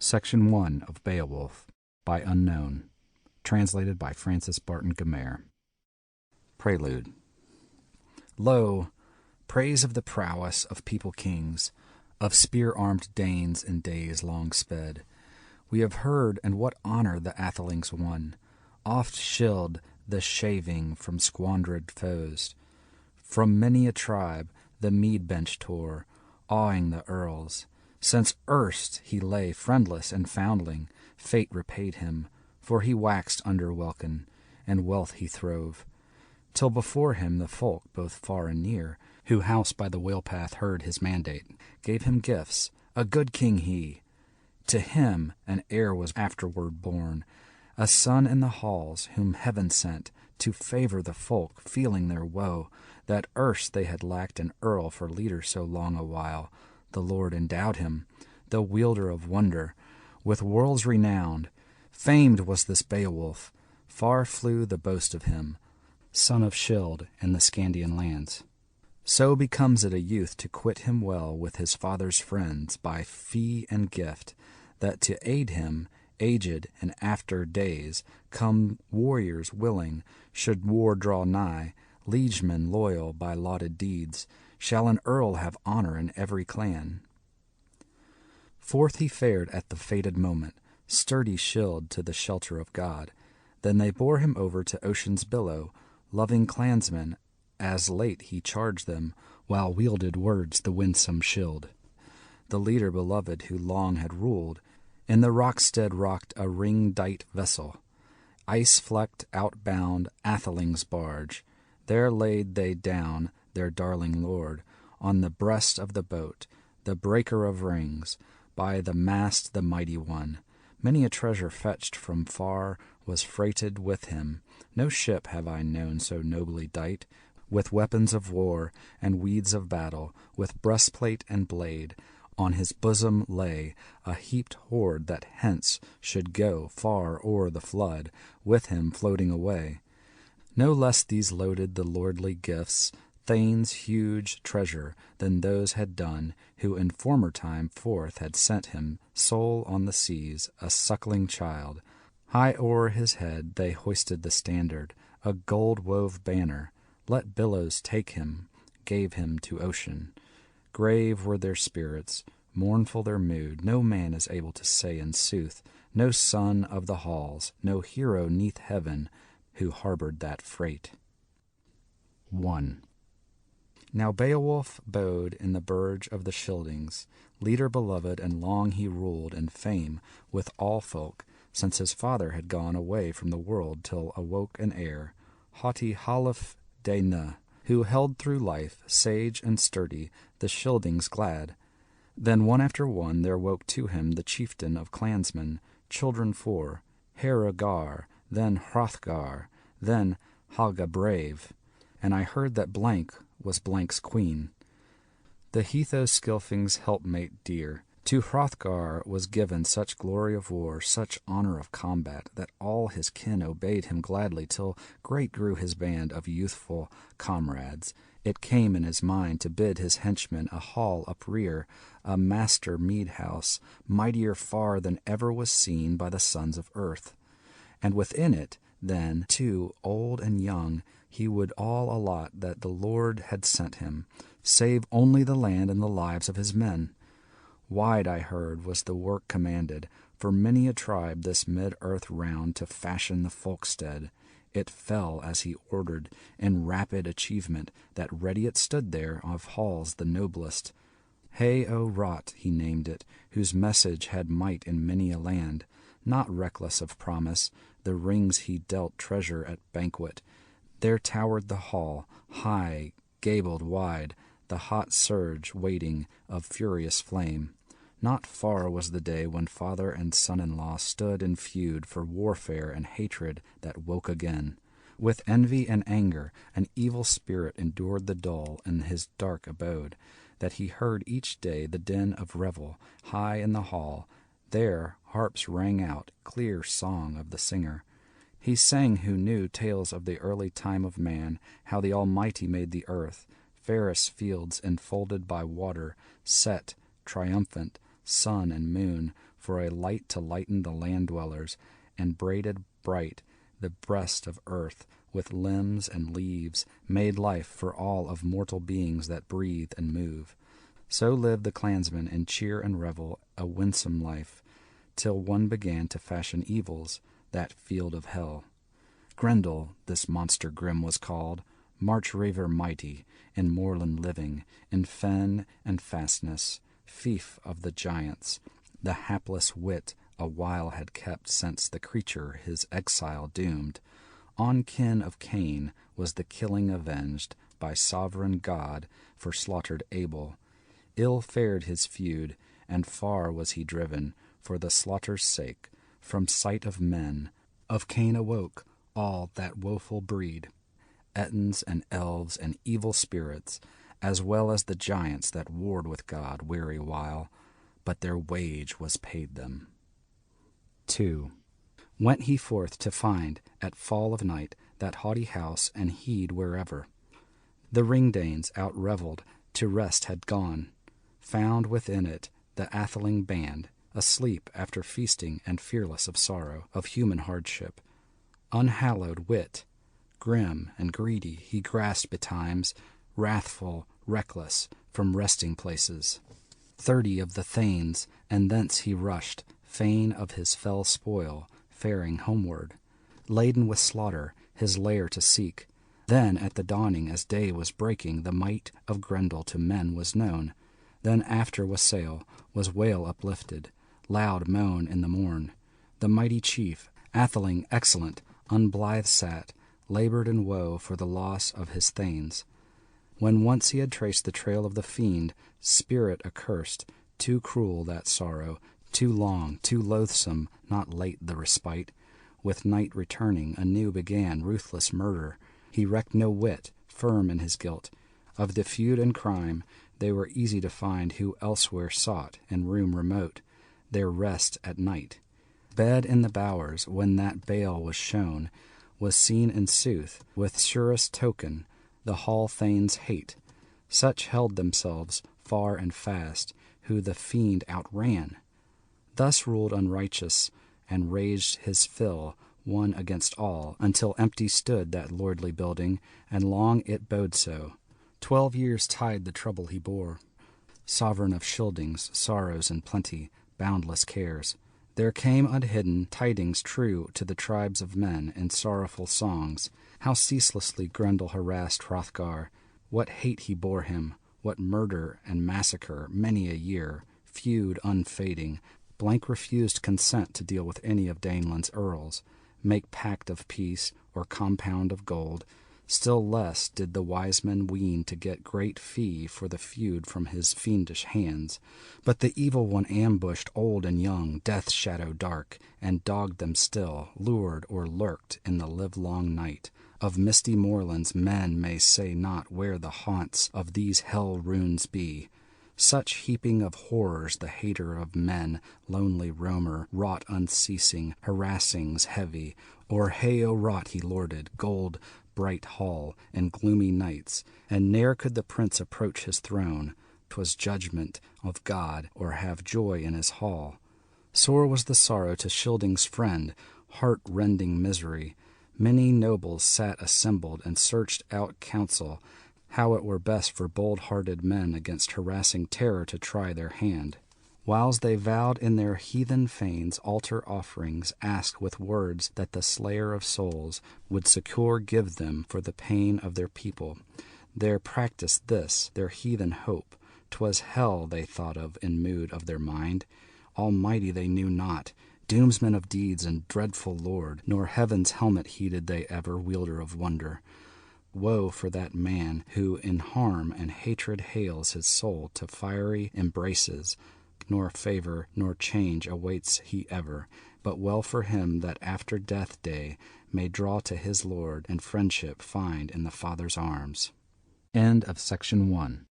Section 1 of Beowulf, by Unknown, translated by Francis Barton Gamer. Prelude. Lo, praise of the prowess of people kings, of spear-armed Danes in days long sped. We have heard and what honour the Athelings won, oft shilled the shaving from squandered foes. From many a tribe the mead bench tore, awing the earls. Since erst he lay friendless and foundling, fate repaid him, for he waxed under welkin, and wealth he throve. Till before him the folk, both far and near, who house by the whale-path heard his mandate, gave him gifts, a good king he. To him an heir was afterward born, a son in the halls, whom heaven sent, to favour the folk, feeling their woe, that erst they had lacked an earl for leader so long a while. The Lord endowed him, the wielder of wonder, with worlds renowned. Famed was this Beowulf, far flew the boast of him, son of Scyld and the Scandian lands. So becomes it a youth to quit him well with his father's friends by fee and gift, that to aid him, aged and after days, come warriors willing, should war draw nigh, liegemen loyal by lauded deeds. Shall an earl have honour in every clan? Forth he fared at the fated moment, sturdy Scyld to the shelter of God. Then they bore him over to ocean's billow, loving clansmen, as late he charged them, while wielded words the winsome Scyld. The leader beloved who long had ruled, in the rockstead rocked a ring-dight vessel, ice-flecked, outbound Atheling's barge. There laid they down their darling lord, on the breast of the boat, the breaker of rings, by the mast the mighty one. Many a treasure fetched from far was freighted with him. No ship have I known so nobly dight, with weapons of war and weeds of battle, with breastplate and blade. On his bosom lay a heaped hoard that hence should go far o'er the flood, with him floating away. No less these loaded the lordly gifts, Thane's huge treasure, than those had done, who in former time forth had sent him, sole on the seas, a suckling child. High o'er his head they hoisted the standard, a gold-wove banner. Let billows take him, gave him to ocean. Grave were their spirits, mournful their mood, no man is able to say in sooth, no son of the halls, no hero 'neath heaven, who harboured that freight. 1. Now Beowulf bode in the burge of the Scyldings, leader beloved, and long he ruled in fame with all folk, since his father had gone away from the world till awoke an heir, haughty Halef Dana, who held through life, sage and sturdy, the Scyldings glad. Then one after one there woke to him the chieftain of clansmen, children four, Hrothgar, then Hrothgar, then Helga brave, and I heard that Blank was Blank's queen, the Heathoscylfing's helpmate dear. To Hrothgar was given such glory of war, such honour of combat, that all his kin obeyed him gladly, till great grew his band of youthful comrades. It came in his mind to bid his henchmen a hall uprear, a master mead-house, mightier far than ever was seen by the sons of earth. And within it, then, to old and young, he would all allot that the Lord had sent him, save only the land and the lives of his men. Wide, I heard, was the work commanded, for many a tribe this mid-earth round to fashion the folkstead. It fell as he ordered, in rapid achievement, that ready it stood there, of halls the noblest. Hay-o-Rot he named it, whose message had might in many a land. Not reckless of promise, the rings he dealt treasure at banquet. There towered the hall, high, gabled wide, the hot surge waiting of furious flame. Not far was the day when father and son-in-law stood in feud for warfare and hatred that woke again. With envy and anger, an evil spirit endured the dull in his dark abode, that he heard each day the din of revel high in the hall. There harps rang out, clear song of the singer. He sang who knew tales of the early time of man, how the Almighty made the earth, fairest fields enfolded by water, set, triumphant, sun and moon, for a light to lighten the land dwellers, and braided bright the breast of earth with limbs and leaves, made life for all of mortal beings that breathe and move. So lived the clansmen in cheer and revel, a winsome life, till one began to fashion evils, that field of hell. Grendel, this monster grim was called, march-raver mighty, in moorland living, in fen and fastness, fief of the giants, the hapless wit a while had kept since the creature his exile doomed. On kin of Cain was the killing avenged by sovereign God for slaughtered Abel. Ill fared his feud, and far was he driven, for the slaughter's sake, from sight of men. Of Cain awoke all that woeful breed, Etons and elves and evil spirits, as well as the giants that warred with God weary while, but their wage was paid them. 2. Went he forth to find, at fall of night, that haughty house, and heed wherever the ring-danes out-revelled to rest had gone, found within it the atheling band, asleep after feasting and fearless of sorrow, of human hardship. Unhallowed wit, grim and greedy, he grasped betimes, wrathful, reckless, from resting places. 30 of the thanes, and thence he rushed, fain of his fell spoil, faring homeward, laden with slaughter, his lair to seek. Then at the dawning, as day was breaking, the might of Grendel to men was known. Then after wassail was wail uplifted, loud moan in the morn. The mighty chief, atheling excellent, unblithe sat, labored in woe for the loss of his thanes. When once he had traced the trail of the fiend, spirit accursed, too cruel that sorrow, too long, too loathsome, not late the respite. With night returning, anew began ruthless murder. He recked no whit, firm in his guilt. Of the feud and crime, they were easy to find who elsewhere sought, in room remote, their rest at night. Bed in the bowers, when that bale was shown, was seen in sooth, with surest token, the hall thanes' hate. Such held themselves far and fast, who the fiend outran. Thus ruled unrighteous, and raged his fill, one against all, until empty stood that lordly building, and long it bode so. 12 years tide the trouble he bore, sovereign of Scyldings, sorrows and plenty, boundless cares. There came unhidden tidings true to the tribes of men in sorrowful songs, how ceaselessly Grendel harassed Hrothgar, what hate he bore him, what murder and massacre many a year, feud unfading. Blank refused consent to deal with any of Daneland's earls, make pact of peace or compound of gold. Still less did the wise men ween to get great fee for the feud from his fiendish hands. But the evil one ambushed old and young, death's shadow dark, and dogged them still, lured or lurked in the livelong night. Of misty moorlands men may say not where the haunts of these hell runes be. Such heaping of horrors the hater of men, lonely roamer, wrought unceasing, harassings heavy. O'er Heyo wrought he lorded, gold bright hall, and gloomy nights, and ne'er could the prince approach his throne. 'Twas judgment of God, or have joy in his hall. Sore was the sorrow to Scyldings' friend, heart-rending misery. Many nobles sat assembled and searched out counsel, how it were best for bold-hearted men against harassing terror to try their hand. Whiles they vowed in their heathen fanes altar offerings, asked with words that the Slayer of souls would succour give them for the pain of their people. Their practice this, their heathen hope, 'twas hell they thought of in mood of their mind. Almighty they knew not, doomsman of deeds and dreadful Lord, nor heaven's helmet heeded they ever, wielder of wonder. Woe for that man who in harm and hatred hales his soul to fiery embraces. Nor favor nor change awaits he ever, but well for him that after death day may draw to his Lord and friendship find in the Father's arms. End of Section 1.